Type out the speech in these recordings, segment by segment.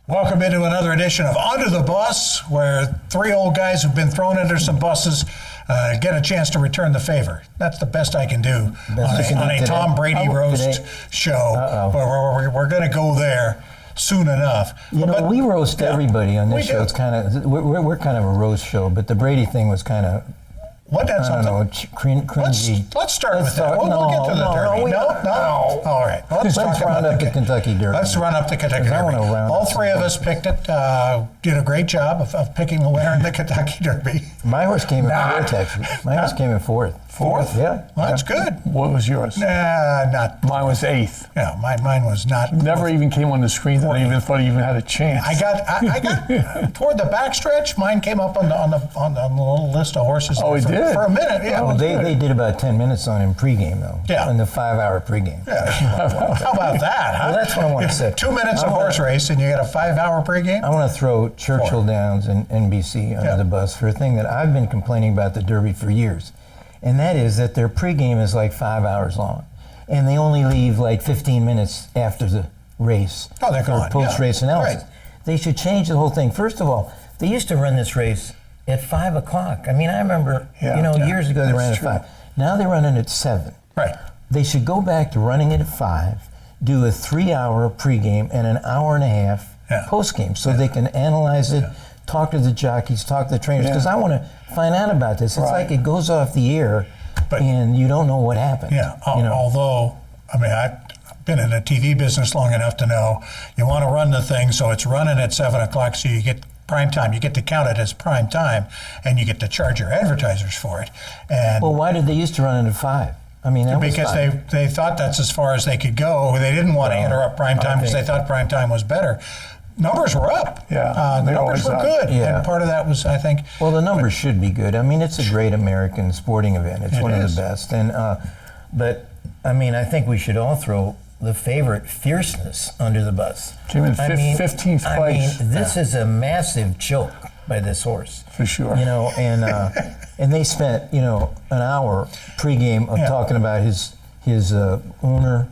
Welcome into another edition of Under the Bus, where three old guys who've been thrown under some buses get a chance to return the favor. That's the best I can do on a Tom Brady roast show. We're going to go there soon enough. We roast everybody on this show. It's kind of we're kind of a roast show, but the Brady thing was kind of. Cringy. Let's start with that. We'll get to the Derby. No. All right. Let's run up the Kentucky Derby. Let's run up the Kentucky Derby. All three of us picked it. Did a great job of picking the winner in the Kentucky Derby. My horse came in fourth, actually. My horse came in fourth. Fourth? Yeah. Well, that's good. What was yours? Not. Mine was eighth. Yeah, mine was not. Never even came on the screen that I even thought he even had a chance. I got toward the backstretch. Mine came up on the little list of horses. Oh, it did? For a minute, yeah. Well, they did about 10 minutes on him pregame, though. Yeah. In the 5-hour pregame. Yeah. How about that, huh? Well, that's what I want to say. 2 minutes of horse race, and you got a 5-hour pregame? I want to throw Churchill Downs and NBC under the bus for a thing that I've been complaining about the Derby for years. And that is that their pregame is like 5 hours long. And they only leave like 15 minutes after the race for post-race analysis. Right. They should change the whole thing. First of all, they used to run this race at 5 o'clock. I mean, I remember, years ago they ran at 5. Now they're running at 7. Right. They should go back to running it at 5, do a 3-hour pregame and an hour and a half postgame so they can analyze it, talk to the jockeys, talk to the trainers, because I want to find out about this. It's like it goes off the air and you don't know what happened. Yeah, although, I mean, I've been in the TV business long enough to know you want to run the thing so it's running at 7 o'clock so you get prime time. You get to count it as prime time and you get to charge your advertisers for it. And well, why did they used to run it at 5? I mean, because they thought that's as far as they could go. They didn't want to interrupt prime time because they thought prime time was better. Numbers were up. Yeah, the numbers were good. Yeah. And part of that was, I think. Well, the numbers should be good. I mean, it's a great American sporting event. It's one of the best. And but I mean, I think we should all throw the favorite Fierceness under the bus. Came in 15th place. I mean, this is a massive choke by this horse. For sure. And they spent an hour pregame of talking about his owner.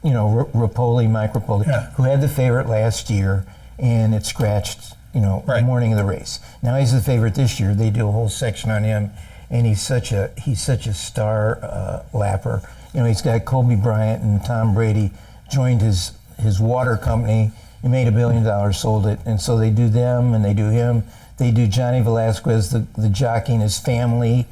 Rapoli, Mike Rapoli, who had the favorite last year, and it scratched, the morning of the race. Now he's the favorite this year. They do a whole section on him, and he's such a star lapper. He's got Kobe Bryant and Tom Brady joined his water company. He made $1 billion, sold it, and so they do them, and they do him. They do Johnny Velasquez, the jockey, and his family.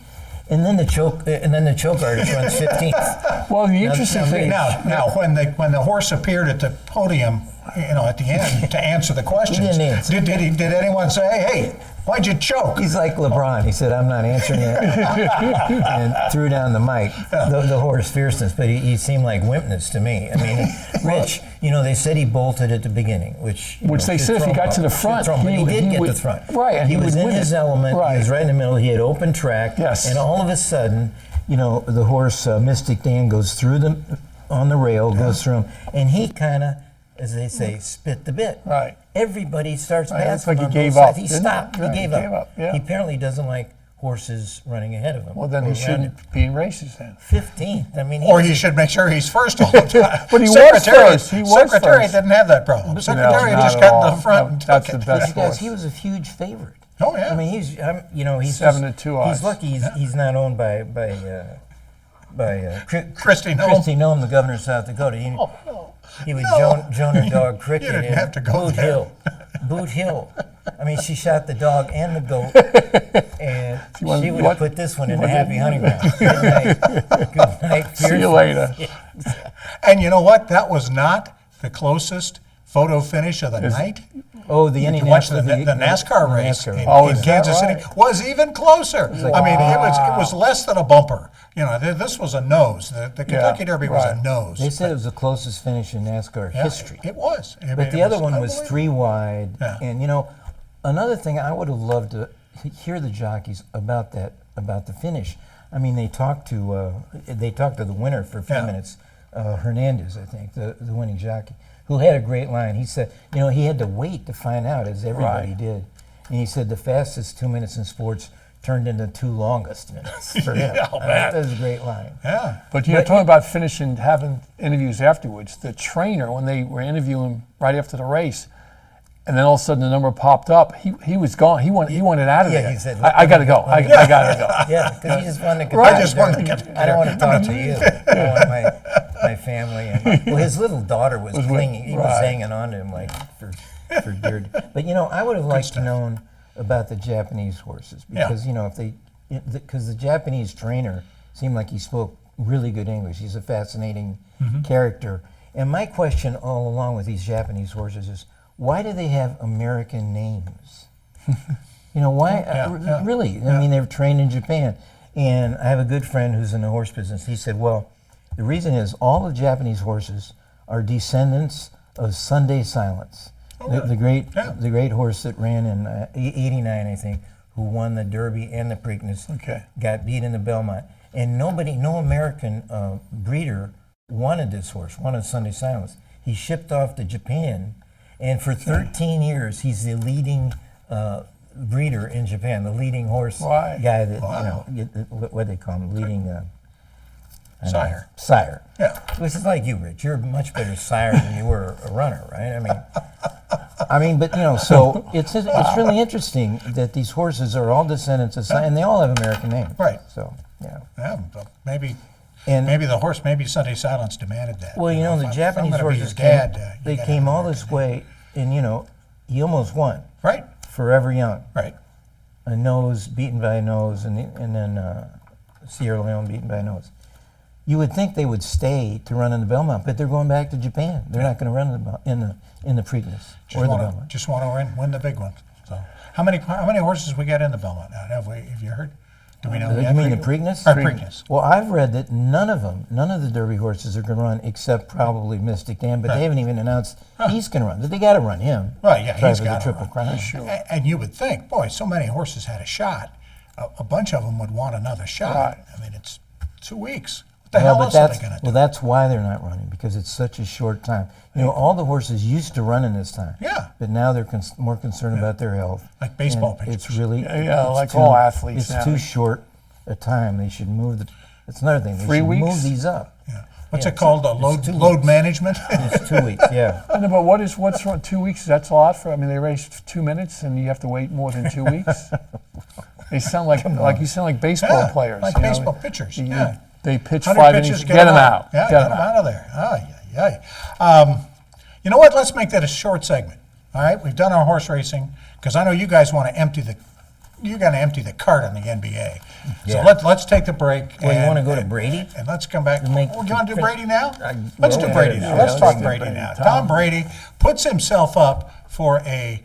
And then the choke artist runs 15th. Well, the interesting thing now when the horse appeared at the podium, at the end to answer the questions, did anyone say, "Hey, why'd you choke?" He's like LeBron. He said, "I'm not answering it," and threw down the mic. The horse Fierceness, but he seemed like Wimpness to me. I mean, Rich, they said he bolted at the beginning, which they said if he got to the front, but he did get to the front. Right, and he was in his element. Right. He was right in the middle. He had open track. Yes. And all of a sudden, the horse Mystic Dan goes through on the rail, goes through him, and he kind of, as they say, spit the bit. Right. Everybody starts passing. It's like he gave up. He stopped. Right. He gave up. Yeah. He apparently doesn't like horses running ahead of him. Well, then he shouldn't be in races then. 15th. I mean, he should make sure he's first all the time. But he was first. Secretary didn't have that problem. Secretary just got in the front. That's the best horse. He was a huge favorite. Oh yeah. I mean, he's 7-2 odds. He's lucky he's not owned by Kristi Noem, the governor of South Dakota. He was Jonah Dog Cricket. You didn't have to go there. Boot Hill. I mean, she shot the dog and the goat, and she would have put this one in the happy hunting ground. Good night. See you later. And you know what? That was not the closest photo finish of the night. Oh, the NASCAR, the NASCAR race in Kansas City was even closer. I mean, it was less than a bumper. This was a nose. The Kentucky Derby was a nose. They said it was the closest finish in NASCAR history. It was. But the other one was 3 wide. Yeah. And another thing I would have loved to hear the jockeys about the finish. I mean, they talked to the winner for a few minutes, Hernandez, I think, the winning jockey, who had a great line. He said, he had to wait to find out, as everybody did. And he said the fastest 2 minutes in sports turned into 2 longest minutes for him. That was a great line. Yeah. But you're talking about finishing, having interviews afterwards. The trainer, when they were interviewing right after the race, and then all of a sudden the number popped up. He was gone. He wanted out of there. He said, I got to go. I got to go. Yeah, because he just wanted to. I just wanted to get. I don't want to talk to you. I want my family. And, well, his little daughter was clinging. He was hanging on to him like for dear. But I would have liked to known about the Japanese horses because because the Japanese trainer seemed like he spoke really good English. He's a fascinating character. And my question all along with these Japanese horses is, why do they have American names? Why? Really? I mean, they're trained in Japan. And I have a good friend who's in the horse business. He said, well, the reason is all the Japanese horses are descendants of Sunday Silence, the great horse that ran in '89, I think, who won the Derby and the Preakness, got beat in the Belmont. And no American breeder wanted this horse, wanted Sunday Silence. He shipped off to Japan, and for 13 years, he's the leading breeder in Japan, the leading horse guy that, what they call him, leading sire. Sire. Yeah. Which is like you, Rich. You're a much better sire than you were a runner, right? But so it's really interesting that these horses are all descendants of, and they all have American names. Right. So, Yeah, but maybe Sunday Silence demanded that. Well, the Japanese horses came all this way, and he almost won. Right. Forever Young. Right. A nose beaten by a nose, and then Sierra Leone beaten by a nose. You would think they would stay to run in the Belmont, but they're going back to Japan. They're not going to run in the Preakness or the Belmont. Just want to win the big one. So, how many horses we got in the Belmont now? Have you heard? Do we know? You mean the Preakness? Preakness. Well, I've read that none of the Derby horses are going to run except probably Mystic Dan, but they haven't even announced he's going to run. But they got to run him. Well, yeah, he's got got the Triple Crown. Sure. And you would think, boy, so many horses had a shot. A bunch of them would want another shot. Right. I mean, it's 2 weeks. What the hell else are they going to do? Well, that's why they're not running, because it's such a short time. All the horses used to run in this time. Yeah. But now they're more concerned about their health. Like baseball And pitchers. It's really like all athletes now. It's too short a time. They should move That's another thing. They 3 should weeks? move these up. Yeah. What's it called? Load management? It's 2 weeks. Yeah. No, but what's wrong? 2 weeks? That's a lot for. I mean, they race 2 minutes, and you have to wait more than 2 weeks. They sound like baseball players. Like baseball pitchers. Yeah. They pitch 100 5 pitches, innings. Get them out. Yeah, get them out of there. Oh, yeah. You know what? Let's make that a short segment. All right, we've done our horse racing because I know you guys want to empty the cart on the NBA. So let's take the break. Well, you want to go to Brady? And let's come back. Do you want to do Brady now? Let's Let's do Brady now. Let's talk Brady Brady. now. Tom Brady puts himself up for a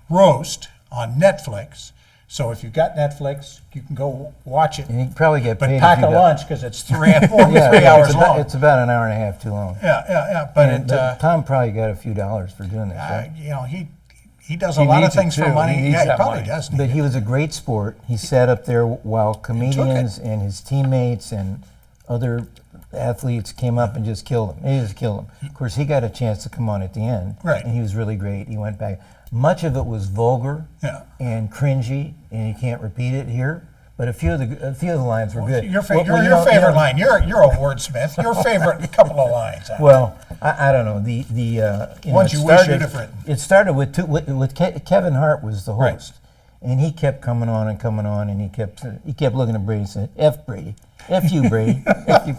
roast on Netflix. So if you've got Netflix, you can go watch it. And you can probably get But paid. pack a lunch because it's 3 hours long. It's about an hour and a half too long. Yeah. But Tom probably got a few dollars for doing this. Right? He does a lot of needs it things for too. money. He needs He that probably money. does. But he was a great sport. He sat up there while comedians and his teammates and other athletes came up and just killed him. They just killed him. Of course, he got a chance to come on at the end. Right. And he was really great. He went back. Much of it was vulgar and cringy, and you can't repeat it here. But a few of the lines were good. Your favorite line. You're a wordsmith. Your favorite couple of lines. Well, I don't know the ones you wish you'd have written. It started with Kevin Hart was the host, and he kept coming on, and he kept looking at Brady and said, "F Brady, F you Brady, F you,"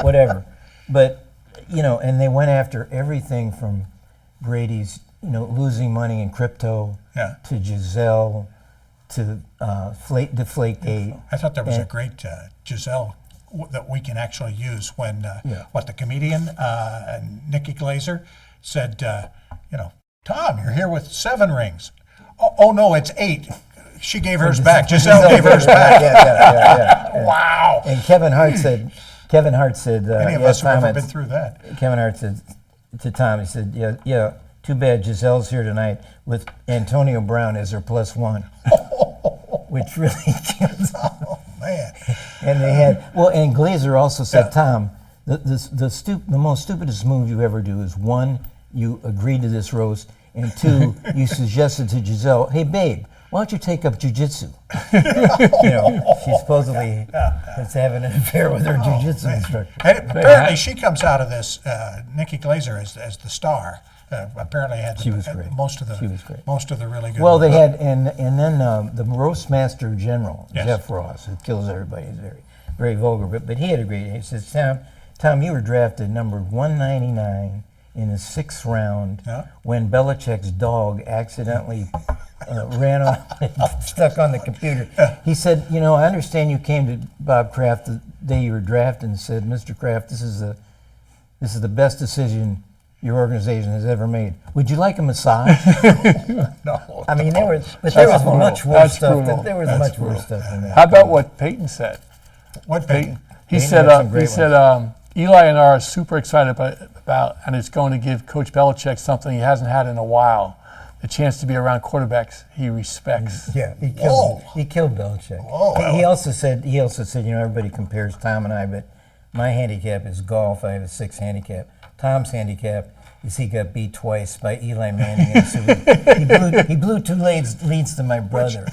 whatever. But and they went after everything from Brady's losing money in crypto to Giselle to Deflategate. I thought there was a great Giselle that we can actually use when the comedian Nikki Glazer said, Tom, you're here with 7 rings. Oh no, it's 8. She gave hers back. Giselle gave hers back. Yeah. Wow. And Kevin Hart said. Any of us have ever been through that. Kevin Hart said to Tom, he said, yeah. Too bad Giselle's here tonight with Antonio Brown as her +1, which really kills. Oh man! And they had and Glazer also said, Tom, the most stupidest move you ever do is 1, you agreed to this roast, and 2, you suggested to Giselle, hey babe, why don't you take up jujitsu? She supposedly is having an affair with her jujitsu instructor. And apparently, she comes out of this, Nikki Glaser, as the star. Apparently, had She was great. most of the She was great. most of the really good. Well, they had, and then the roast master general, Yes. Jeff Ross, who kills everybody. He's very, very vulgar, but he had a great. He says, Tom, you were drafted number 199 in the 6th round when Belichick's dog accidentally ran off and stuck on the computer. He said, I understand you came to Bob Kraft the day you were drafted and said, Mr. Kraft, this is the best decision your organization has ever made. Would you like a massage? No. I mean, there was much worse stuff. There was much worse stuff than that. How about what Peyton said? What Peyton? He Peyton said, had some great Eli and I are super excited about, and it's going to give Coach Belichick something he hasn't had in a while, the chance to be around quarterbacks he respects. Yeah, he killed Belichick. Whoa. He also said, everybody compares Tom and I, but my handicap is golf. I have a 6 handicap. Tom's handicap is he got beat twice by Eli Manning. So he blew 2 leads to my brother.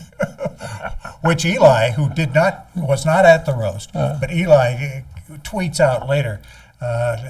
Which Eli, who was not at the roast, but Eli tweets out later,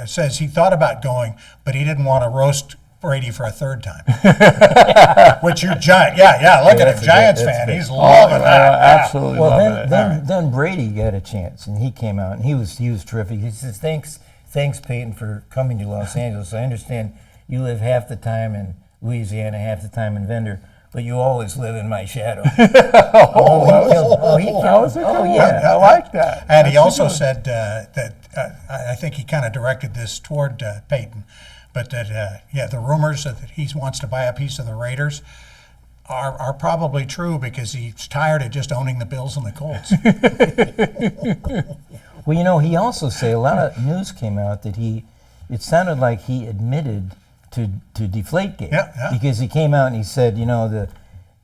says he thought about going, but he didn't want to roast Brady for a 3rd time. Which you're giant, look at him, Giants fan. He's loving that. Absolutely Well, loving it. then Brady got a chance, and he came out, and he was terrific. He says, Thanks, Peyton, for coming to Los Angeles. I understand you live half the time in Louisiana, half the time in Vendor, but you always live in my shadow. He killed. I like that. And he also said that I think he kind of directed this toward Peyton, but that the rumors that he wants to buy a piece of the Raiders are probably true because he's tired of just owning the Bills and the Colts. Well, he also said a lot of news came out that it sounded like he admitted to Deflategate. Yeah. Because he came out and he said, the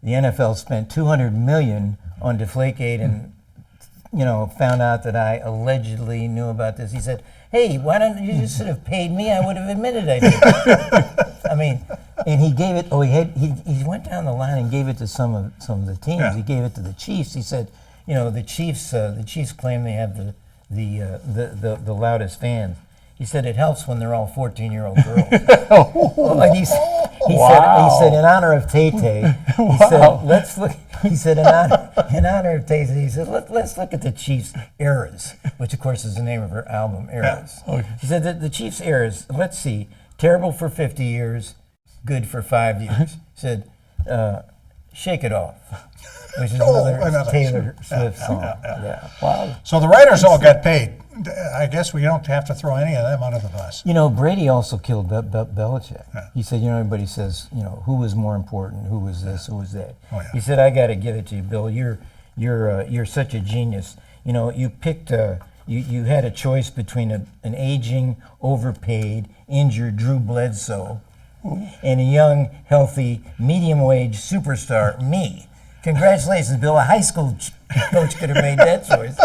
NFL spent $200 million on Deflategate and, found out that I allegedly knew about this. He said, hey, why don't you just have paid me? I would have admitted I did. I mean, and he gave it, he went down the line and gave it to some of the teams. Yeah. He gave it to the Chiefs. He said, the Chiefs claim they have the loudest fans. He said it helps when they're all 14-year-old girls. And he said in honor of Tay-Tay, he said let's look. He said in honor of Tay-Tay, he said let's look at the Chiefs' eras, which of course is the name of her album, Eras. Okay. He said that the Chiefs' eras. Let's see, terrible for 50 years, good for 5 years. He said, Shake It Off, which is another Taylor Swift song. Yeah. Wow. So the Raiders all got paid. I guess we don't have to throw any of them under the bus. Brady also killed Belichick. Yeah. He said, everybody says, who was more important, who was this, who was that. Oh, yeah. He said, I got to give it to you, Bill. You're such a genius. You picked you had a choice between an aging, overpaid, injured Drew Bledsoe and a young, healthy, medium-wage superstar, me. Congratulations, Bill. A high school coach could have made that choice.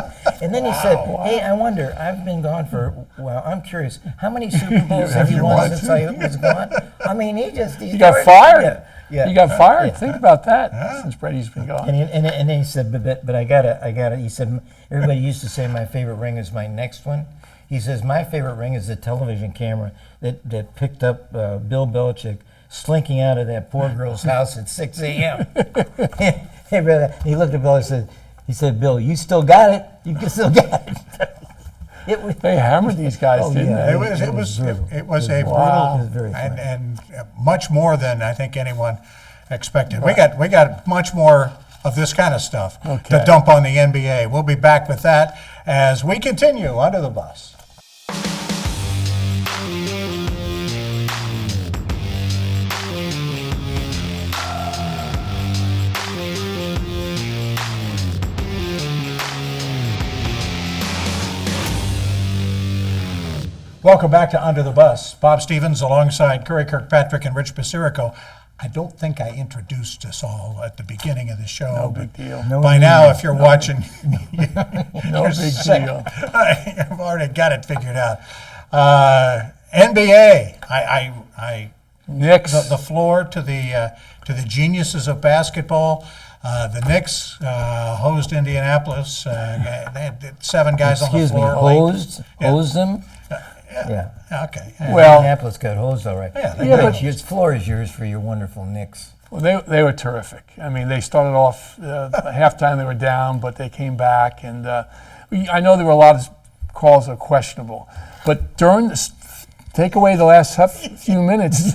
And then he said, hey, I wonder, I've been gone for a while. I'm curious, how many Super Bowls have you won since I was gone? I mean, he got fired. Yeah. You got fired. Yeah. Think about that since Brady's been gone. And then he said, but I gotta. He said, everybody used to say my favorite ring is my next one. He says, my favorite ring is the television camera that picked up Bill Belichick slinking out of that poor girl's house at 6 a.m. He looked at Bill and said, Bill, you still got it. You still got it. They hammered these guys, didn't they? It was a brutal, and much more than I think anyone expected. We got much more of this kind of stuff to dump on the NBA. We'll be back with that as we continue Under the Bus. Welcome back to Under the Bus. Bob Stevens alongside Curry Kirkpatrick and Rich Basirico. I don't think I introduced us all at the beginning of the show. No big deal. By now, if you're watching, no big deal. I've already got it figured out. NBA. I Knicks. The floor to the geniuses of basketball. The Knicks hosed Indianapolis. They had 7 guys on the Excuse me, floor. hosed them? Yeah. Okay. Well, Indianapolis got hosed all right. Yeah, Rich, your floor is yours for your wonderful Knicks. well, they were terrific. I mean, they started off halftime they were down, but they came back, and I know there were a lot of calls that were questionable, but during this. Take away the last few minutes.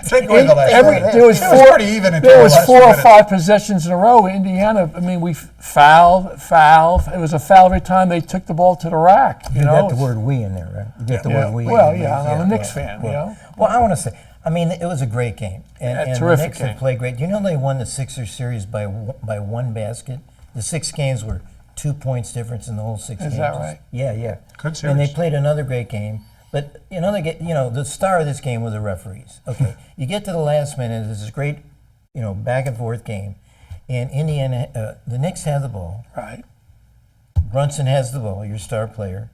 Take away the last There was pretty even until there was the last 4 or minute. 5 possessions in a row. Indiana, I mean, we fouled. It was a foul every time they took the ball to the rack. You know? got the word "we" in there, right? You get the word "we." Well, in there. yeah, I'm a Knicks fan. Well, You know. well, I want to say, I mean, it was a great game, and the terrific Knicks game. have played great. Do you know they won the Sixers series by 1 basket? The 6 games were 2 points difference in the whole 6 games. Is that right? Yeah. Good And they series. played another great game. But the star of this game were the referees. Okay, you get to the last minute. This is a great, back and forth game, and Indiana, the Knicks have the ball. Right. Brunson has the ball, your star player,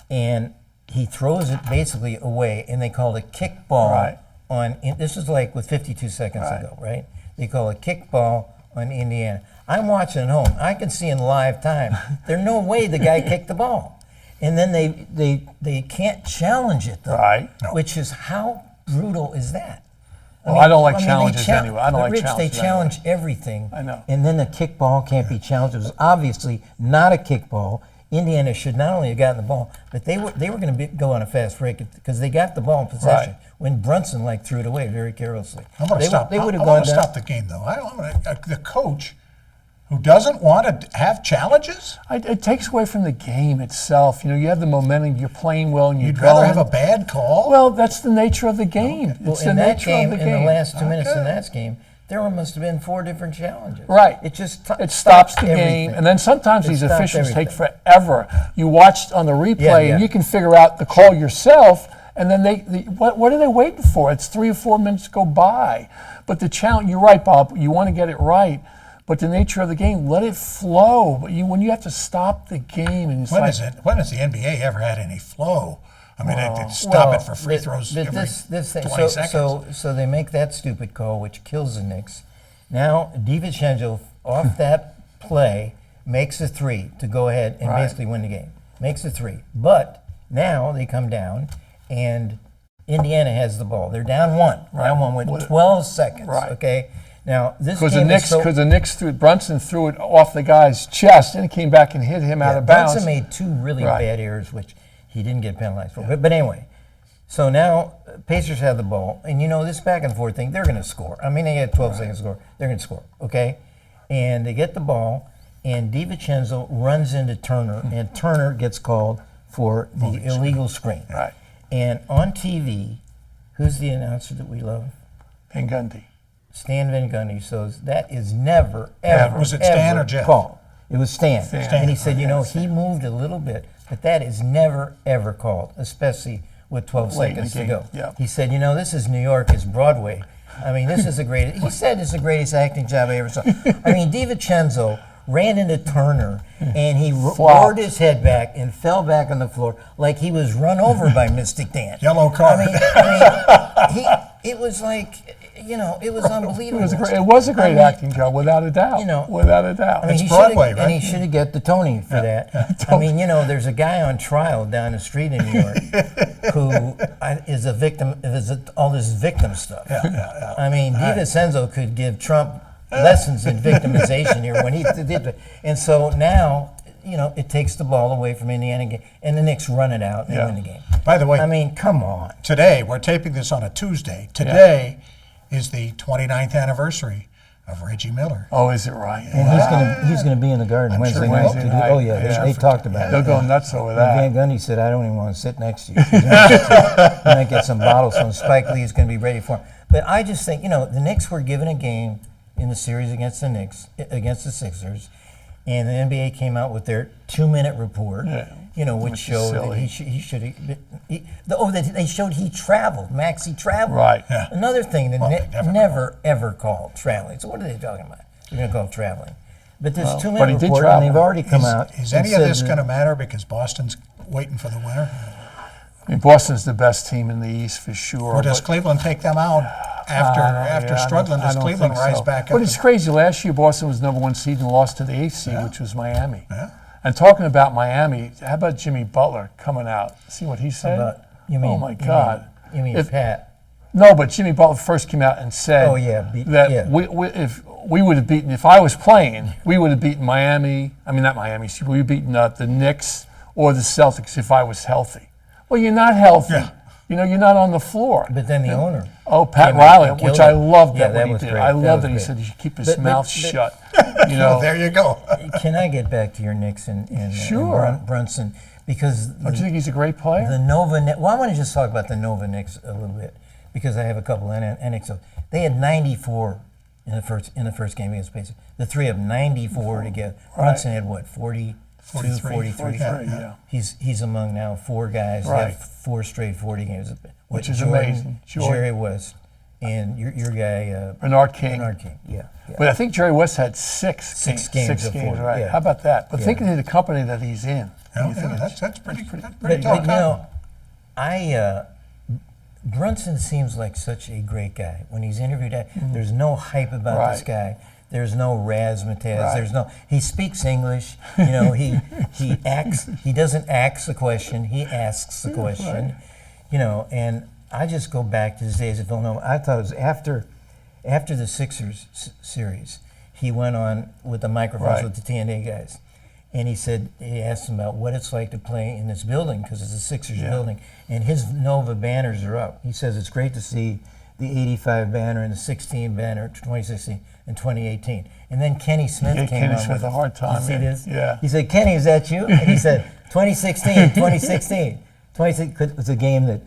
and he throws it basically away, and they call it a kick ball. Right. This is like with 52 seconds Right. ago, right? They call it kick ball on Indiana. I'm watching at home. I can see in live time. There's no way the guy kicked the ball. And then they can't challenge it, though. Right. No. Which is, how brutal is that? Well, I don't like they challenges anyway. I don't but like Rich, challenges they challenge everything. I know. And then the kickball can't be challenged. It was obviously not a kickball. Indiana should not only have gotten the ball, but they were going to go on a fast break because they got the ball in possession Right. when Brunson threw it away very carelessly. I'm going to stop. They would have I gone want to down. stop the game, though. The coach who doesn't want to have challenges. It takes away from the game itself. You have the momentum. You're playing well, and you're You'd rather going. have a bad call. Well, that's the nature of the game. Well, It's the in that nature game, of the in game. the last 2 minutes in Okay. that game, there must have been 4 different challenges. Right. It just It stops the everything. game, and then sometimes It these stops officials everything. take forever. You watch on the replay, Yeah. and you can figure out the call yourself, and then what are they waiting for? It's 3 or 4 minutes go by. But the challenge, you're right, Bob. You want to get it right, but the nature of the game, let it flow. But when you have to stop the game, and it's when like, is it? When has the NBA ever had any flow? I mean, they stop it for free throws every 20 seconds. So they make that stupid call, which kills the Knicks. Now DiVincenzo off that play makes a 3 to go ahead and Right. basically win the game. Makes a 3, but now they come down and Indiana has the ball. They're down 1. Down 1 with 12 seconds. Right. Okay. Now this because game the Knicks Brunson threw it off the guy's chest, and it came back and hit him out of bounds. Brunson made 2 really Right. bad errors, which he didn't get penalized for. But anyway, so now Pacers have the ball, and this back and forth thing, they're going to score. I mean, they had 12 seconds to score. They're going to score, okay? And they get the ball, and DiVincenzo runs into Turner, and Turner gets called for the illegal screen. Right. And on TV, who's the announcer that we love? Van Gundy. Stan Van Gundy. So that is never, ever, Was it Stan ever or Jeff? called. It was Stan. Stan. And he said, he moved a little bit, but that is never, ever called, especially with 12 Late in the seconds to game, go. yeah. He said, this is New York, it's Broadway. I mean, this is the greatest, he said it's the greatest acting job I ever saw. I mean, DiVincenzo ran into Turner, and he roared his head back and fell back on the floor like he was run over by Mystic Dan. Yellow card. I mean, it was like, it was unbelievable. It was a great acting job, without a doubt. Without a doubt. I mean, It's he Broadway, should've- right? And he should have got the Tony for that. I mean, there's a guy on trial down the street in New York who is a victim of all this victim stuff. I mean, DiVincenzo could give Trump lessons in victimization here when he did it. And so now, it takes the ball away from Indiana, and the Knicks run it out and win the game. By the way, I mean, come on. today, we're taping this on a Tuesday. Today is the 29th anniversary of Reggie Miller. Oh, is it right? And he's gonna be in the Garden Wednesday night. Wednesday night. Oh yeah, they talked about They'll it. go nuts over And that. Van Gundy said, "I don't even want to sit next to you." He might get some bottles from Spike Lee is going to be ready for him. But I just think, the Knicks were given a game in the series against the Sixers, and the NBA came out with their 2-minute report, which showed that he should have. They showed he traveled. Maxey traveled. Right. Yeah. Another thing that they never ever called traveling. So what are they talking about? They're going to call it traveling. But this but 2-minute he did report, travel. and they've already come out. Is and any of said this that- going to matter because Boston's waiting for the winner? I mean, Boston's the best team in the East for sure. Or does but Cleveland take them out after struggling, does Cleveland rise back up? But it's crazy. Last year, Boston was #1 seed and lost to the 8th seed, which was Miami. Yeah. And talking about Miami, how about Jimmy Butler coming out? See what he said? Oh my God! You mean Pat? No, but Jimmy Butler first came out and said if we would have beaten, if I was playing, we would have beaten Miami. I mean, not Miami. We would have beaten the Knicks or the Celtics if I was healthy. Well, you're not healthy. Yeah. You know, you're not on the floor. But then the owner. Oh, Pat Riley, which I loved Yeah, that was he did. great. I love that he great. said he should keep his mouth shut. You Well, know, there you go. Can I get back to your Knicks and Brunson? Because don't you think he's a great player? the Nova Knicks. Well, I want to just talk about the Nova Knicks a little bit because I have a couple anecdotes. They had 94 in the first game against Pacers. The three of them, 94 together. Brunson had what, 42, 43? Yeah. He's among now 4 guys that have 4 straight 40 games. Which is Jordan, amazing. Jerry West and your guy Bernard King. Bernard King. Yeah. But I think Jerry West had 6 games of 40, right? yeah. How about that? But think of the company that he's in. That's pretty But tall. you know, Brunson seems like such a great guy. When he's interviewed, there's no hype about this guy. There's no razzmatazz. There's no. He speaks English. You know, he acts. He doesn't ask the question. He asks the question. You know, and I just go back to his days at Villanova. I thought it was after the Sixers series, he went on with the microphones with the TNA guys. And he asked him about what it's like to play in this building, because it's a Sixers building. And his Nova banners are up. He says it's great to see the 85 banner and the 16 banner, 2016 and 2018. And then Kenny Smith came Kenny on Smith with a hard time. You see this? Yeah. He said, Kenny, is that you? And he said, 2016, 2016. 2016 it was a game that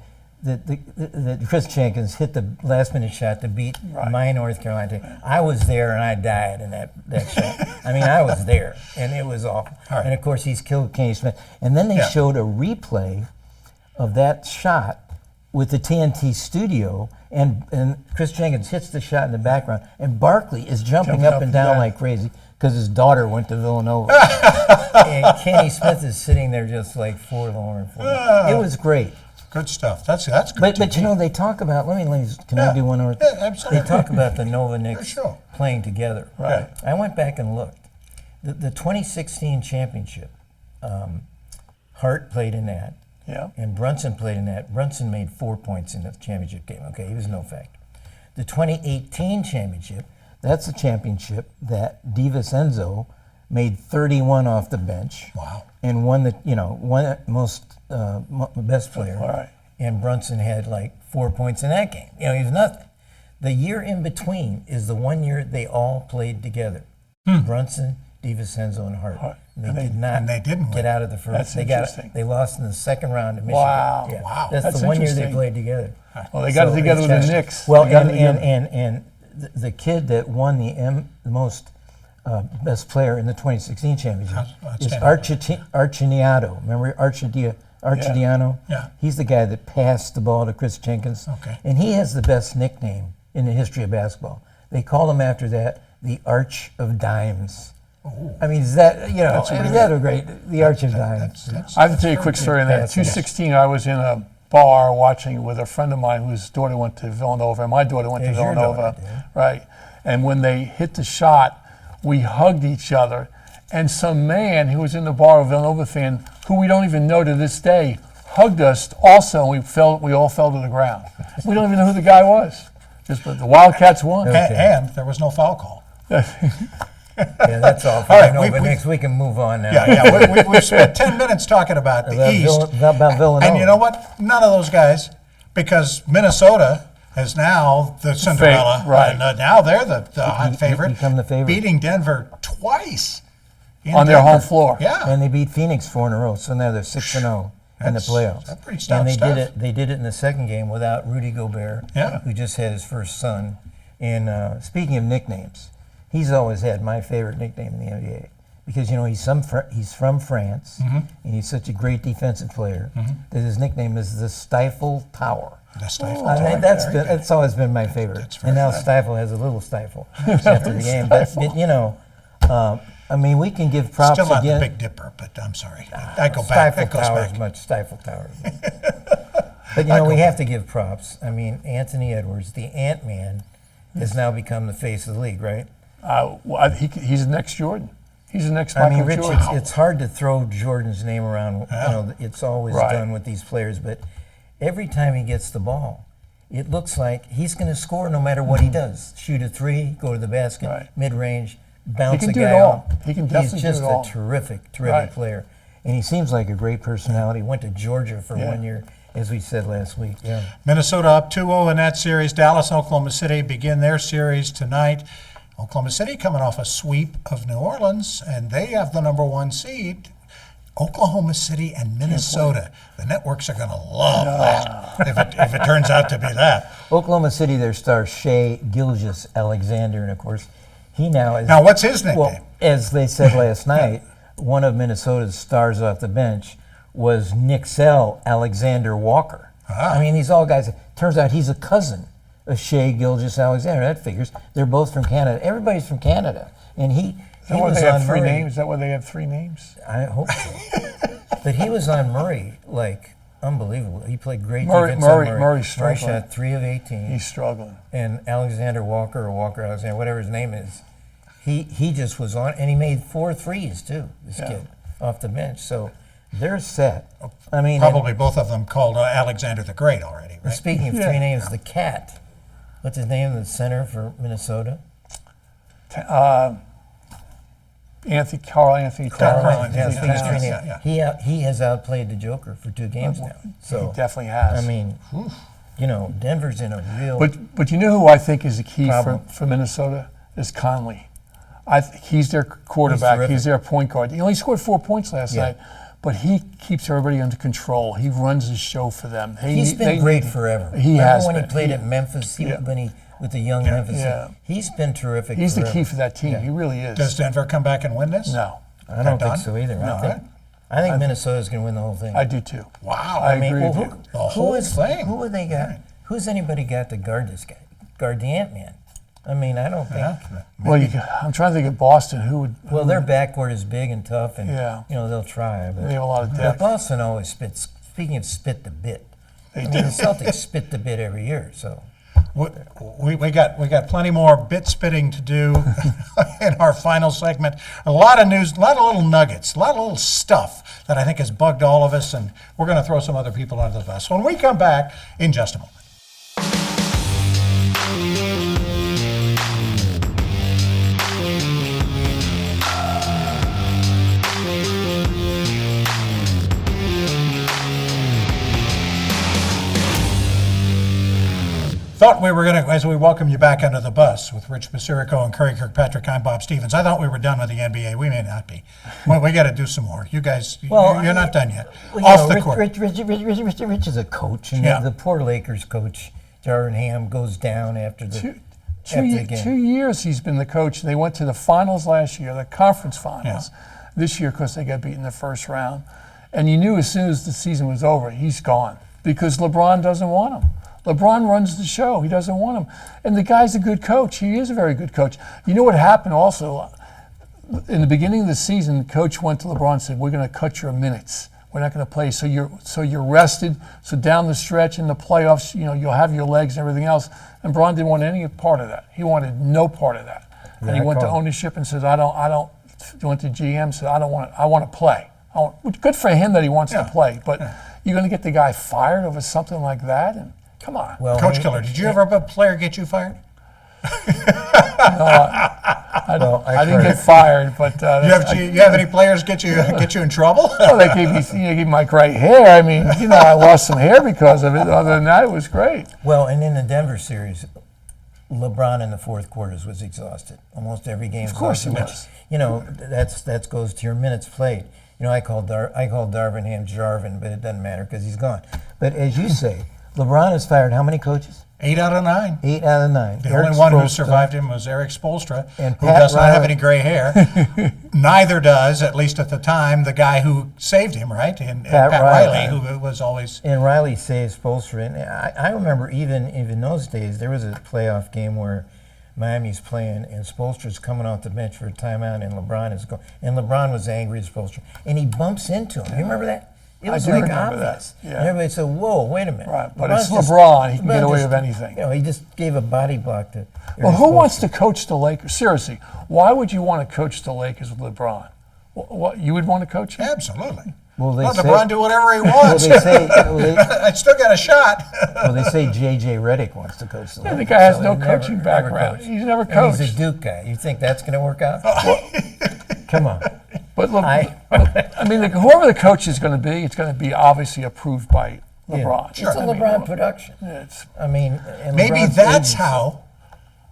Chris Jenkins hit the last-minute shot to beat my North Carolina team. I was there, and I died in that shot. I mean, I was there, and it was awful. And, of course, he's killed Kenny Smith. And then they showed a replay of that shot with the TNT studio, and Chris Jenkins hits the shot in the background, and Barkley is jumping up and down like crazy because his daughter went to Villanova. And Kenny Smith is sitting there just like forlorn. It was great. Good stuff. That's good. But you know, they talk about. Can I do one more? Yeah, absolutely. They talk about the Nova Knicks playing together. Right. I went back and looked. The 2016 championship, Hart played in that. Yeah. And Brunson played in that. Brunson made 4 points in the championship game. Okay, he was no factor. The 2018 championship, that's a championship that DiVincenzo made 31 off the bench. Wow. And won best player. All right. And Brunson had like 4 points in that game. You know, he was nothing. The year in between is the 1 year they all played together. Brunson, DiVincenzo, and Hart. They didn't get out of the first. They lost in the second round of Michigan. Wow. Yeah. Wow. That's the 1 year they played together. Well, they got it together with the Knicks. Well, and the kid that won the most best player in the 2016 championship is Arcidiano. Remember Arcidiano? Yeah. He's the guy that passed the ball to Chris Jenkins. Okay. And he has the best nickname in the history of basketball. They call him after that the Arch of Dimes. Ooh. I mean, is that great? The Arch of Dimes. I have to tell you a quick story on that. 2016, I was in a bar watching with a friend of mine whose daughter went to Villanova, and my daughter went to Villanova. Right. And when they hit the shot, we hugged each other, and some man who was in the bar, a Villanova fan, who we don't even know to this day, hugged us also, and we all fell to the ground. We don't even know who the guy was. But the Wildcats won. And there was no foul call. Yeah, that's all. All right, next we can move on now. Yeah. We've spent 10 minutes talking about the East. About Villanova. And you know what? None of those guys, because Minnesota is now the Cinderella. Right. And now they're the hot favorite. Become the favorite. Beating Denver twice. On their home floor. Yeah. And they beat Phoenix 4 in a row, so now they're 6-0 in the playoffs. That's pretty stout and stuff. They did it in the second game without Rudy Gobert, who just had his first son. And speaking of nicknames, he's always had my favorite nickname in the NBA because, you know, he's from France, and he's such a great defensive player that his nickname is the Stifle Tower. The Stifle Tower. That's always been my favorite. And now Stifle has a little stifle after the game. But you know, I mean, we can give props Still not again. The Big Dipper, but I'm sorry. I go back. Stifle Tower is much Stifle Tower. But, we have to give props. I mean, Anthony Edwards, the Ant-Man, has now become the face of the league, right? He's the next Jordan. He's the next Michael Rich, Jordan. it's hard to throw Jordan's name around. It's always done with these players, but every time he gets the ball, it looks like he's going to score no matter what he does. Shoot a three, go to the basket, mid-range, bounce a guy off. He can definitely do it all. He's just a terrific player. And he seems like a great personality. Went to Georgia for 1 year, as we said last week. Yeah. Minnesota up 2-0 in that series. Dallas and Oklahoma City begin their series tonight. Oklahoma City coming off a sweep of New Orleans, and they have the number 1 seed. Oklahoma City and Minnesota. The networks are going to love that if it turns out to be that. Oklahoma City, their star Shai Gilgeous-Alexander, and of course, he now is. Now, what's his nickname? Well, as they said last night, one of Minnesota's stars off the bench was Nixel Alexander Walker. I mean, these all guys. Turns out he's a cousin of Shai Gilgeous-Alexander. That figures. They're both from Canada. Everybody's from Canada, and he was they on have 3 Murray. names? Is that why they have 3 names? I hope so. But he was on Murray, like unbelievable. He played great Murray, defense on Murray. Murray's struggling. Murray shot 3 of 18. He's struggling. And Alexander Walker or Walker Alexander, whatever his name is, he just was on, and he made 4 threes too. This kid off the bench, so they're set. I mean, probably both of them called Alexander the Great already, right? Speaking of 3 names, the Cat. What's his name? The center for Minnesota. Carl Anthony Towns. He has outplayed the Joker for 2 games now. So he definitely has. I mean, Denver's in a real. But you know who I think is the key problem for Minnesota is Conley. He's their quarterback. He's their point guard. He only scored 4 points last night, but he keeps everybody under control. He runs the show for them. He's been great forever. He has when been. he played at Memphis, with the young Memphis. He's been terrific. He's the key for that team. He really is. Does Denver come back and win this? No. I don't think so either. I think Minnesota's going to win the whole thing. I do too. Wow. I agree with you. The whole thing. Who have they got? Who's anybody got to guard this guy? Guard the Ant-Man? I mean, I don't think. Well, I'm trying to think of Boston. Who would? Well, their backcourt is big and tough, and they'll try. But they have a lot of depth. But Boston always spits. Speaking of spit the bit, the Celtics spit the bit every year. So we got plenty more bit spitting to do in our final segment. A lot of news, a lot of little nuggets, a lot of little stuff that I think has bugged all of us, and we're going to throw some other people under the bus when we come back in just a moment. Thought we were going to, as we welcome you back under the bus with Rich Basirico and Curry Kirkpatrick, I'm Bob Stevens. I thought we were done with the NBA. We may not be. Well, we got to do some more. You guys, you're not done yet. Off the court. Rich is a coach, and the poor Lakers coach, Darvin Ham, goes down after the game. 2 years he's been the coach. They went to the finals last year, the conference finals. This year, of course, they got beaten in the first round. And you knew as soon as the season was over, he's gone because LeBron doesn't want him. LeBron runs the show. He doesn't want him. And the guy's a good coach. He is a very good coach. You know what happened also? In the beginning of the season, the coach went to LeBron and said, we're going to cut your minutes. We're not going to play. So you're rested. So down the stretch in the playoffs, you'll have your legs and everything else. And LeBron didn't want any part of that. He wanted no part of that. And he went to ownership and says, he went to GM and said, I want to play. Good for him that he wants to play. But you're going to get the guy fired over something like that? And come on. Well, Coach Killer, did you ever have a player get you fired? I didn't get fired, but you have any players get you in trouble? Well, they gave me my gray hair. I mean, I lost some hair because of it. Other than that, it was great. Well, and in the Denver series, LeBron in the fourth quarters was exhausted. Almost every game. Of course he was. That goes to your minutes played. I called Darvin Ham Jarvin, but it doesn't matter because he's gone. But as you say, LeBron has fired how many coaches? 8 out of 9. 8 out of 9. The only one who survived him was Eric Spoelstra, and who does not have any gray hair. Neither does, at least at the time, the guy who saved him, right? And Pat Riley, who was always... And Riley saved Spoelstra. And I remember even those days, there was a playoff game where Miami's playing, and Spoelstra's coming off the bench for a timeout, and LeBron is going. And LeBron was angry at Spoelstra. And he bumps into him. You remember that? It was do like remember obvious. that. Yeah. And everybody said, "Whoa, wait a minute!" Right, but LeBron's it's just- LeBron. He can LeBron get away just- with anything. He just gave a body block to. Well, who wants to coach the Lakers? Seriously, why would you want to coach the Lakers with LeBron? What you would want to coach him? Absolutely. Well, they Let say, LeBron do whatever he well, wants. they say, I still got a shot. they say J.J. Redick wants to coach the Lakers. The guy has so no he never- coaching never background. coached. He's never And coached. he's a Duke guy. You think that's going to work out? Come on. But look, I- I mean, whoever the coach is going to be, it's going to be obviously approved by LeBron. It's a LeBron production. It's, I mean, and Maybe LeBron's that's agency. how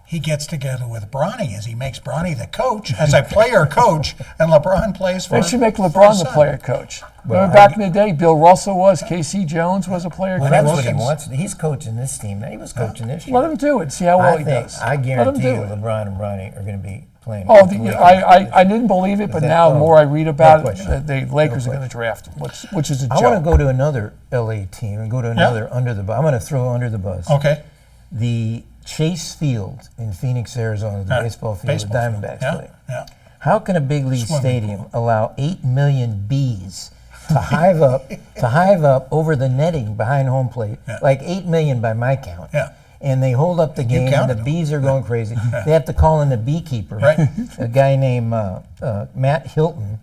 he gets together with Bronny, as he makes Bronny the coach, as a player coach, and LeBron plays for they should make for LeBron his the son. player coach. Well, Remember back in the day, Bill Russell was, K.C. Jones was a player Well, coach. that's what he Wilkins. wants. He's coaching this team. Now, he was coaching this year. Let him do it. See how well he does. I Let him guarantee do you, it. LeBron and Bronny are going to be playing. Oh, with the Lakers. I didn't believe it, but that- now the oh, more I read about no it, question. the Lakers are No going to draft him, which is a joke. I want to go to another LA team and go to another under the bus. I'm going to throw under the bus. Okay. The Chase Field in Phoenix, Arizona, the baseball field, the Diamondbacks play. Yeah. How can a big league Swimming stadium allow 8 million bees to hive up over the netting behind home plate? Like 8 million by my count. Yeah. And they hold up the game, and counted the them. bees are going crazy. They have to call in the beekeeper, Right. a guy named Matt Hilton.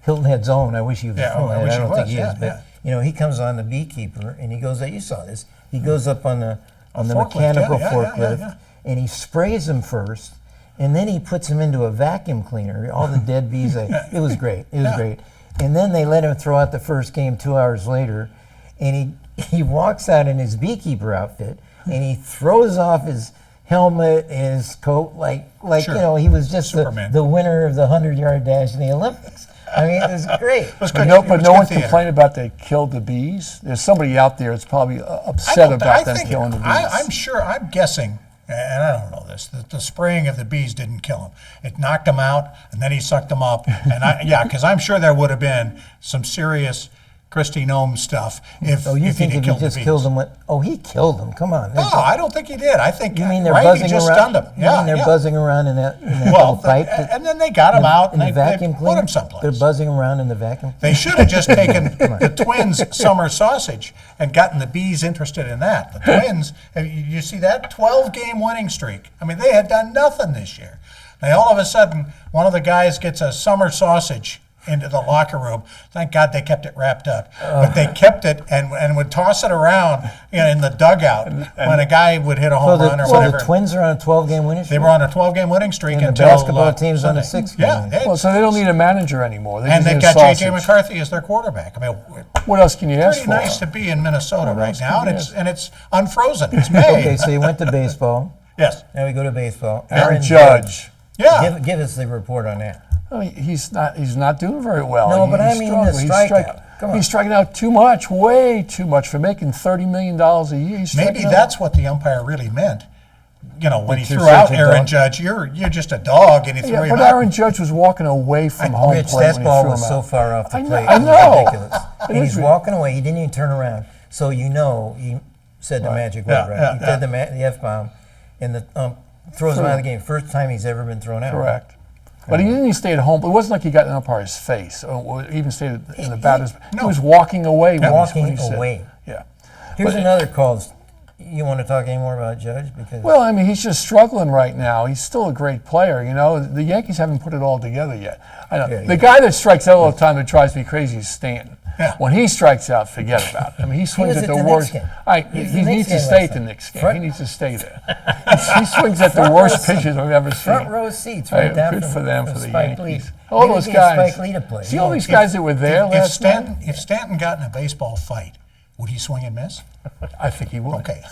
Hilton Head's own. I wish he was. Yeah, a I wish he don't think was, he yeah, is. But yeah. you know, he comes on the beekeeper, and he goes. You saw this. He goes up on the forklift, mechanical yeah, forklift, and he sprays them first, and then he puts them into a vacuum cleaner. All the dead bees. It was great. It was great. And then they let him throw out the first game 2 hours later, and he walks out in his beekeeper outfit, and he throws off his helmet and his coat like Sure. you know, he was just Superman. the winner of the 100-yard dash in the Olympics. I mean, it was great. It was But good- no, it but was no good one theater. complained about they killed the bees. There's somebody out there that's probably I upset don't- about I them think- killing the bees. I'm sure, I'm guessing, and I don't know this, that the spraying of the bees didn't kill him. It knocked him out, and then he sucked them up. And because I'm sure there would have been some serious Christy Nome stuff if, Oh, you if he think had if he killed the just bees. killed them with? Oh, he killed them. Come on. No, I don't think he did. I think You mean they're right, buzzing he just around? stunned him. You Yeah, mean they're yeah. buzzing around in that Well, little pipe? and then they got him out in and the they vacuum put cleaner? him someplace. They're buzzing around in the vacuum. They should have just taken the Twins' summer sausage and gotten the bees interested in that. The Twins, you see that 12-game winning streak. I mean, they had done nothing this year. Now all of a sudden, one of the guys gets a summer sausage into the locker room. Thank God they kept it wrapped up. But they kept it and would toss it around in the dugout when a guy would hit a home run or So whatever. the Twins are on a 12-game winning streak? They were on a 12-game winning streak And the until basketball team's on a Sunday. 6-game Yeah, winning well, so they don't need a manager anymore. They and just they've need a got J.J. sausage. McCarthy as their quarterback. I mean, What else can you ask pretty for? nice to be in Minnesota right else now, can you and it's unfrozen. It's May. Okay, so you went to baseball. Yes. Now we go to baseball. Aaron Judge. Yeah. Give us the report on that. I mean, he's not doing very well. No, but I He's mean struggling. the He's strikeout. Come on. He's striking out too much, way too much for making $30 million a year. He's Maybe striking out- that's what the umpire really meant. You know, when he you're threw out such a Aaron dog. Judge, you're just a dog, and he threw Yeah, him but out. Aaron Judge was walking away from home Rich, plate that when he ball threw was him so out. far off the I know- plate. I It was know. ridiculous. It And is he's ri- walking away. He didn't even turn around. So you know he said the magic word, Yeah, right? yeah, He yeah. did the F-bomb, and the throws him out of the game. First time he's ever been thrown out. Correct. But he didn't even stay at home. It wasn't like he got in the umpire's face or even stayed in the batter's. He was walking away. when Walking he said- away. Yeah. Here's But- another call. You want to talk any more about Judge? Because Well, I mean, he's just struggling right now. He's still a great player, you know. The Yankees haven't put it all together yet. I know. The guy that strikes out all the time that drives me crazy is Stanton. Yeah. When he strikes out, forget about it. I mean, he swings was at at the the worst. Knicks game. He was the Knicks needs to game stay last at the night. Knicks game. Front- He needs to stay there. he swings at the worst pitches I've ever seen. front row seats, Hey, right down good from, for them, from for the Spike Yankees. Lee. All Maybe those get guys. Spike Lee to play. See all these guys that were there If last night? Stanton got in a baseball fight, would he swing and miss? I think he would. Okay.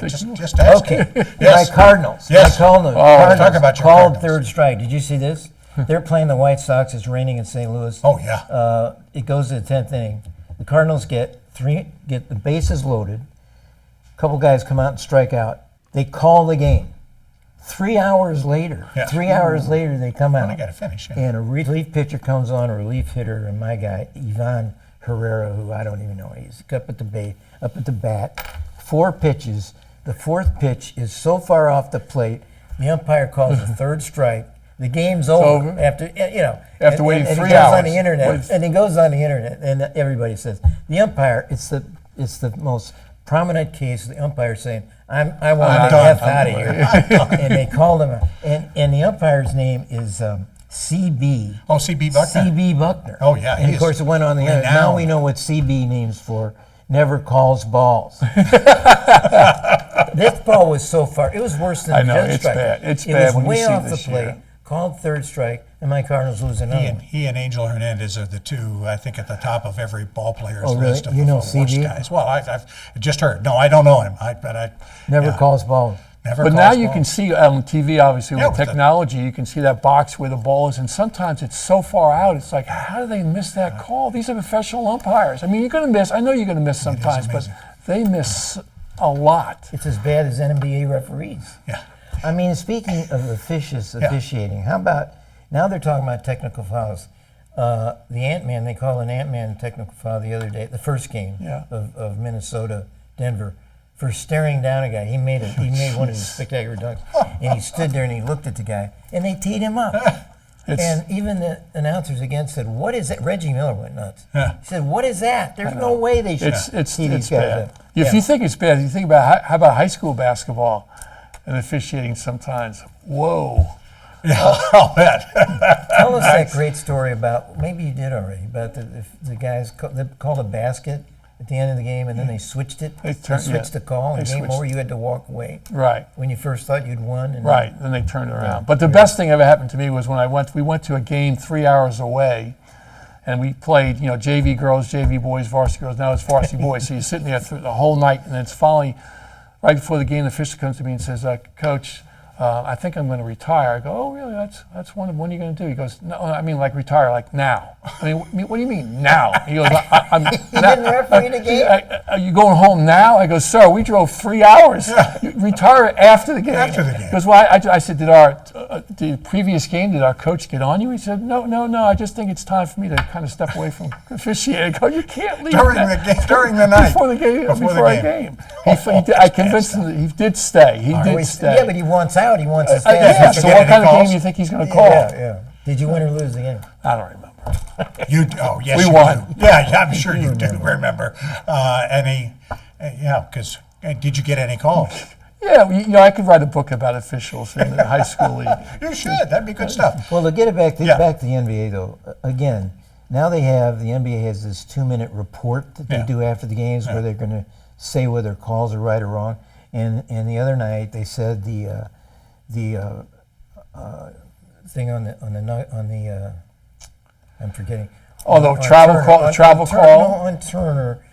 just asking. Okay. Yes. My Cardinals. Yes. My Cardinals. talk about your called Cardinals. third strike. Did you see this? They're playing the White Sox. It's raining in St. Louis. Oh, yeah. It goes to the 10th inning. The Cardinals get the bases loaded. A couple guys come out and strike out. They call the game. 3 hours later, Yeah. 3 hours later, they come out. They got to finish. Yeah. And a relief pitcher comes on, a relief hitter, and my guy, Ivan Herrera, who I don't even know, he's up at the bat. 4 pitches. The 4th pitch is so far off the plate, the umpire calls a third strike The game's over. over. After After waiting and 3 he goes hours. on the internet, and he goes on the internet, and everybody says the umpire. It's the most prominent case. The umpire saying, I want to get out of here," and they called him. And the umpire's name is CB. Oh, CB Buckner. CB Buckner. Oh, yeah, And of course, it went on the internet. Now we know what CB names for. Never calls balls. This ball was so far. It was worse than I know, judge it's strike. bad. It's it bad was when you way see off the this plate. year. Called third strike, and my Cardinals lose another. He and Angel Hernandez are the two, I think, at the top of every ball player's Oh, really? list of You the know worst CB? guys. Well, I've just heard. No, I don't know him. But I Never yeah, calls balls. never But calls now you balls. can see on TV, obviously, Yeah, with with the- technology, you can see that box where the ball is, and sometimes it's so far out, it's like, how do they miss that call? These are professional umpires. I mean, you're going to miss. I know you're going to miss sometimes, but amazing. they miss a lot. It's as bad as NBA referees. Yeah. I mean, speaking of officiating, how about now they're talking about technical fouls? The Ant-Man, they call an Ant-Man technical foul the other day, the first game of Minnesota, Denver, for staring down a guy. He made one of his spectacular dunks, and he stood there and he looked at the guy, and they teed him up. And even the announcers again said, "What is that?" Reggie Miller went nuts. Yeah. He said, "What is that? There's no way they should It's tee these guys bad. up." If you think it's bad, you think about how about high school basketball and officiating sometimes. Whoa. Yeah, I'll bet. Tell us that great story about, maybe you did already, about the guys called a basket at the end of the game, and then they switched it. They switched the call, and game over, you had to walk away. Right. When you first thought you'd won. And Right, then they turned it around. But the best thing ever happened to me was when we went to a game 3 hours away, and we played, JV girls, JV boys, varsity girls. Now it's varsity boys. So you're sitting there through the whole night, and it's finally, right before the game, the official comes to me and says, "Coach, I think I'm going to retire." I go, "Oh, really? That's when are you going to do?" He goes, "No, I mean like retire, like now." I mean, what do you mean now? He goes, "I'm." You didn't referee the game? Are you going home now? I go, "Sir, we drove 3 hours. You retire after the game." After the game. He goes, "Well, I said, the previous game, did our coach get on you?" He said, No. I just think it's time for me to kind of step away from officiating." I go, "You can't leave During that." the game, during the night. Before the game. Before a the game. I convinced him that he did stay. He did stay. Yeah, but he wants out. He wants to stay. Yeah, Did you so get what any kind of calls? game do you think he's going to call? Yeah. Did you win or lose the game? I don't remember. Yes, We you won. do. Yeah, I'm sure you do remember. Because did you get any calls? Yeah, I could write a book about officials in the high school league. You should. That'd be good stuff. Well, to get it back to the NBA, though, again, now the NBA has this 2-minute report that they do after the games where they're going to say whether calls are right or wrong. And the other night they said the thing on the I'm forgetting. Although travel call. On Turner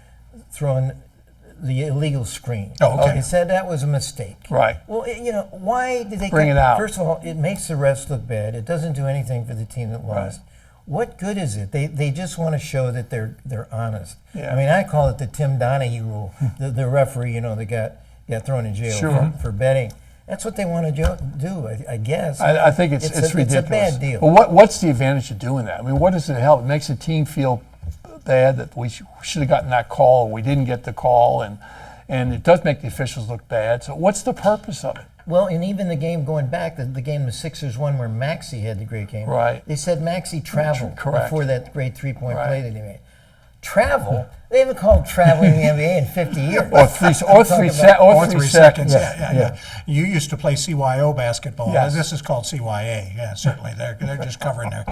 throwing the illegal screen. Oh, okay. They said that was a mistake. Right. Well, why did they Bring it out? First of all, it makes the refs look bad. It doesn't do anything for the team that lost. Right. What good is it? They just want to show that they're honest. Yeah. I mean, I call it the Tim Donaghy rule. the referee, that got thrown in jail for betting. That's what they want to do, I guess. I think it's ridiculous. It's a bad deal. Well, what's the advantage of doing that? I mean, what does it help? It makes the team feel bad that we should have gotten that call, or we didn't get the call, and it does make the officials look bad. So what's the purpose of it? Well, and even the game going back, the game the Sixers won where Maxey had the great game. Right. They said Maxey traveled Correct. before that great three-point play that he made. Travel? They haven't called travel in the NBA in 50 years. Or three seconds. Yeah. You used to play CYO basketball. Yes. This is called CYA. Yeah, certainly. They're just covering their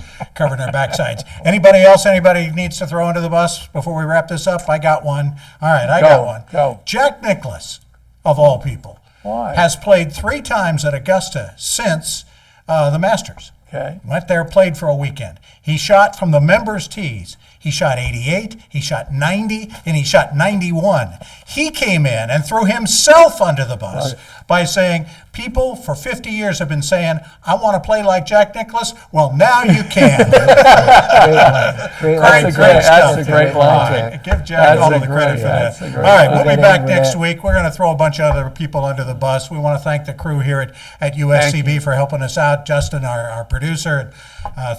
backsides. Anybody needs to throw under the bus before we wrap this up? I got one. All right, I got one. Go. Jack Nicklaus, of all people, Why? has played 3 times at Augusta since the Masters. Okay. Went there, played for a weekend. He shot from the members' tees. He shot 88, he shot 90, and he shot 91. He came in and threw himself under the bus by saying, people for 50 years have been saying, I want to play like Jack Nicklaus. Well, now you can. That's a great line. Give Jack all the credit for that. All right, we'll be back next week. We're going to throw a bunch of other people under the bus. We want to thank the crew here at USCB for helping us out. Justin, our producer.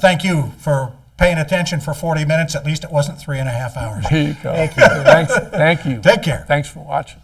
Thank you for paying attention for 40 minutes. At least it wasn't 3.5 hours. There you go. Thank you. Thank you. Take care. Thanks for watching.